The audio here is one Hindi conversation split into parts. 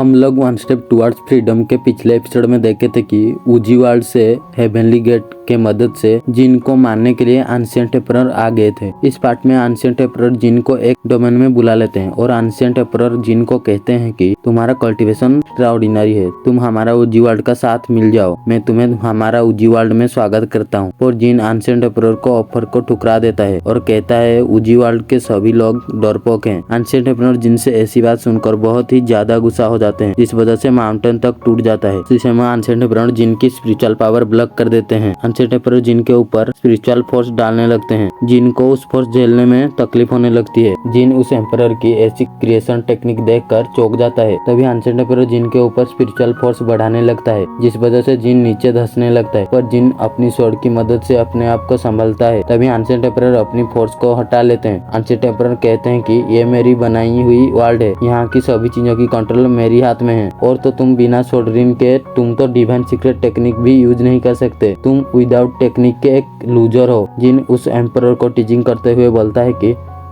हम लोग वन स्टेप टुवर्ड्स फ्रीडम के पिछले एपिसोड में देखे थे कि उजी वर्ल्ड से हेवनली गेट के मदद से जिन को मारने के लिए एंशिएंट एम्परर आ गए थे। इस पार्ट में एंशिएंट एम्परर जिन को एक डोमेन में बुला लेते हैं और एंशिएंट एम्परर जिन को कहते हैं कि तुम्हारा कल्टीवेशन एक्स्ट्राऑर्डिनरी है, तुम हमारा उजी वर्ल्ड का साथ मिल जाओ, मैं तुम्हें हमारा उजी वर्ल्ड में स्वागत करता हूँ। और जिन एंशिएंट एम्परर को ऑफर को ठुकरा देता है और कहता है उजी वर्ल्ड के सभी लोग डरपोक हैं। एंशिएंट एम्परर जिन से ऐसी बात सुनकर बहुत ही ज्यादा गुस्सा हो जाते हैं, जिस वजह से माउंटेन तक टूट जाता है। इस समय एंशिएंट एम्परर जिन की स्पिरिचुअल पावर ब्लॉक कर देते हैं। एंशिएंट एम्परर जिन के ऊपर स्पिरिचुअल फोर्स डालने लगते हैं, जिन को उस फोर्स झेलने में तकलीफ होने लगती है। जिन उस एम्परर की ऐसी क्रिएशन टेक्निक देखकर चौंक जाता है। तभी एंशिएंट एम्परर जिन के ऊपर स्पिरिचुअल फोर्स बढ़ाने लगता है, जिस वजह से जिन नीचे धंसने लगता है। पर जिन अपनी स्वॉर्ड की मदद से अपने आप को संभालता है। तभी एंशिएंट एम्परर अपनी फोर्स को हटा लेते हैं। एंशिएंट एम्परर कहते हैं कि ये मेरी बनाई हुई वर्ल्ड है, यहाँ की सभी चीजों की कंट्रोल मेरी हाथ में है। और तो तुम बिना स्वॉर्ड रिंग के तुम तो डिवाइन सीक्रेट टेक्निक भी यूज नहीं कर सकते, तुम विदाउट टेक्निक के एक लूजर हो। जिन उस एम्परर को टीचिंग करते हुए बोलता है कि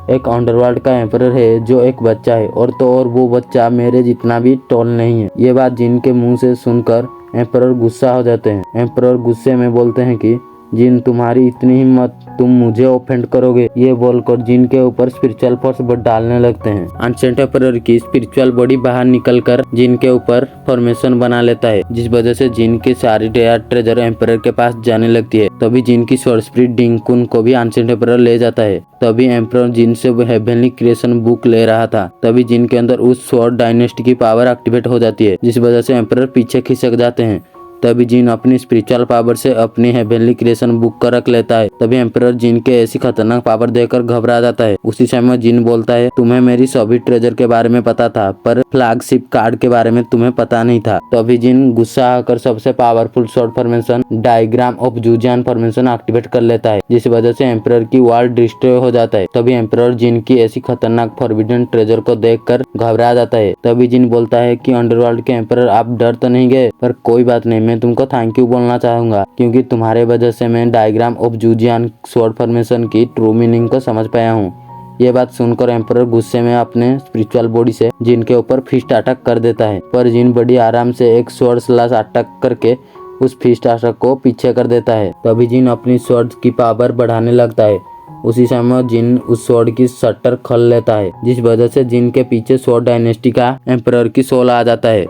एक अंडरवर्ल्ड का एम्परर है जो एक बच्चा है, और तो और वो बच्चा मेरे जितना भी टॉल नहीं है। ये बात जिन के मुंह से सुनकर एम्परर गुस्सा हो जाते हैं। एम्परर गुस्से में बोलते हैं कि जिन तुम्हारी इतनी हिम्मत, तुम मुझे ऑफेंड करोगे। ये बोलकर जिन के ऊपर स्पिरिचुअल फोर्स डालने लगते हैं। एंशिएंट एम्परर की स्पिरिचुअल बॉडी बाहर निकलकर जिन के ऊपर फॉर्मेशन बना लेता है, जिस वजह से जिन की सारी डेयर ट्रेजर एम्परर के पास जाने लगती है। तभी जिन की स्वॉर्ड स्पिरिट डिंगकुन को भी एंशिएंट एम्परर ले जाता है। तभी एम्परर जिन से हेवनली क्रिएशन बुक ले रहा था। तभी जिन के अंदर उस स्वॉर्ड डायनेस्टी की पावर एक्टिवेट हो जाती है, जिस वजह से एम्परर पीछे खिसक जाते हैं। तभी जिन अपनी स्पिरिचुअल पावर से अपनी हेवनली क्रिएशन बुक कर रख लेता है। तभी एम्परर जिन के ऐसी खतरनाक पावर देखकर घबरा जाता है। उसी समय जिन बोलता है तुम्हें मेरी सभी ट्रेजर के बारे में पता था, पर फ्लैगशिप कार्ड के बारे में तुम्हें पता नहीं था। तभी जिन गुस्सा आकर सबसे powerful sword formation diagram of जूजियान फॉर्मेशन एक्टिवेट कर लेता है, जिस वजह से एम्परर की वर्ल्ड डिस्ट्रॉय हो जाता है। तभी एम्परर जिन की ऐसी खतरनाक फॉरबिडन ट्रेजर को देखकर घबरा जाता है। तभी जिन बोलता है कि अंडरवर्ल्ड के एम्परर आप डर तो नहीं गए, पर कोई बात नहीं, मैं तुमको थैंक यू बोलना चाहूंगा, क्योंकि तुम्हारे वजह से मैं डायग्राम ऑफ जूजियान स्वॉर्ड फॉर्मेशन की ट्रू मीनिंग को समझ पाया हूँ। ये बात सुनकर एम्परर गुस्से में अपने स्पिरिचुअल बॉडी से जिन के ऊपर फिस्ट अटैक कर देता है। पर जिन बड़ी आराम से एक स्वॉर्ड स्लैश अटैक करके उस फिस्ट अटैक को पीछे कर देता है। तभी जिन अपनी स्वॉर्ड की पावर बढ़ाने लगता है। उसी समय जिन उस स्वॉर्ड की शटर खोल लेता है, जिस वजह से जिन के पीछे स्वॉर्ड डायनेस्टी का एम्परर की सोल आ जाता है।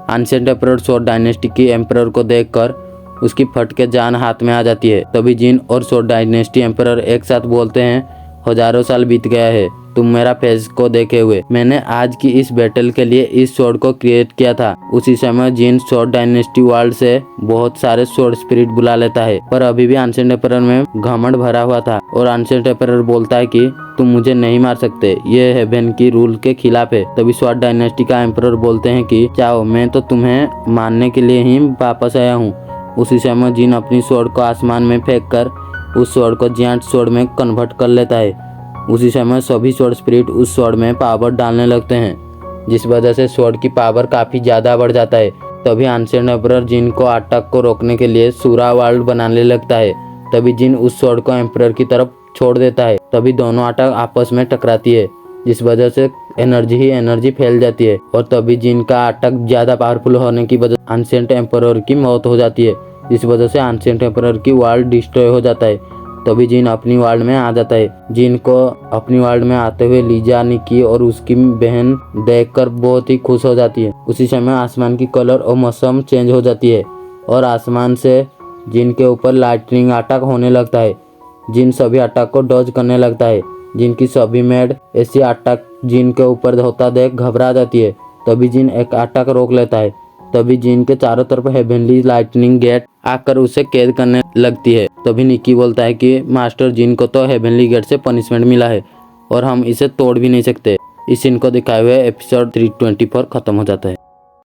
एंशिएंट एम्परर स्वॉर्ड डायनेस्टी की एम्परर को देखकर उसकी फट के जान हाथ में आ जाती है। तभी जिन और स्वॉर्ड डायनेस्टी एम्परर एक साथ बोलते हैं हजारों साल बीत गया है तुम मेरा फेज को देखे हुए, मैंने आज की इस बैटल के लिए इस स्वॉर्ड को क्रिएट किया था। उसी समय जिन स्वॉर्ड डायनेस्टी वर्ल्ड से बहुत सारे स्वॉर्ड स्पिरिट बुला लेता है, पर अभी भी एंशिएंट एम्परर में घमंड भरा हुआ था। और एंशिएंट एम्परर बोलता है कि तुम मुझे नहीं मार सकते, ये हेवन की रूल के खिलाफ है। तभी स्वॉर्ड डायनेस्टी का एम्परर बोलते हैं कि चाहो, मैं तो तुम्हें मारने के लिए ही वापस आया हूँ। उसी समय जिन अपनी स्वॉर्ड को आसमान में फेंक कर उस स्वॉर्ड को जायंट स्वॉर्ड में कन्वर्ट कर लेता है। उसी समय सभी स्वॉर्ड स्पिरिट उस स्वॉर्ड में पावर डालने लगते हैं, जिस वजह से स्वॉर्ड की पावर काफी ज्यादा बढ़ जाता है। तभी एंशिएंट एम्परर जिन को अटैक को रोकने के लिए सूरा वर्ल्ड बनाने लगता है। तभी जिन उस स्वॉर्ड को एम्परर की तरफ छोड़ देता है। तभी दोनों अटैक आपस में टकराती है, जिस वजह से एनर्जी ही एनर्जी फैल जाती है। और तभी जिन का अटैक ज्यादा पावरफुल होने की वजह एंशिएंट एम्परर की मौत हो जाती है, जिस वजह से एंशिएंट एम्परर की वर्ल्ड डिस्ट्रॉय हो जाता है। तभी जिन अपनी वर्ल्ड में आ जाता है। जिन को अपनी वर्ल्ड में आते हुए लीजा, निकी और उसकी बहन देखकर बहुत ही खुश हो जाती है। उसी समय आसमान की कलर और मौसम चेंज हो जाती है और आसमान से जिन के ऊपर लाइटनिंग अटैक होने लगता है। जिन सभी अटैक को डॉज करने लगता है। जिनकी सभी मेड ऐसी अटैक जिन के ऊपर होता देख घबरा जाती है। तभी जिन एक अटैक रोक लेता है। तभी जिन के चारों तरफ हेवनली लाइटनिंग गेट आकर उसे कैद करने लगती है। तभी निकी बोलता है कि मास्टर, जिन को तो हेवनली गेट से पनिशमेंट मिला है और हम इसे तोड़ भी नहीं सकते। इस सीन को दिखाए हुए एपिसोड 324 खत्म हो जाता है।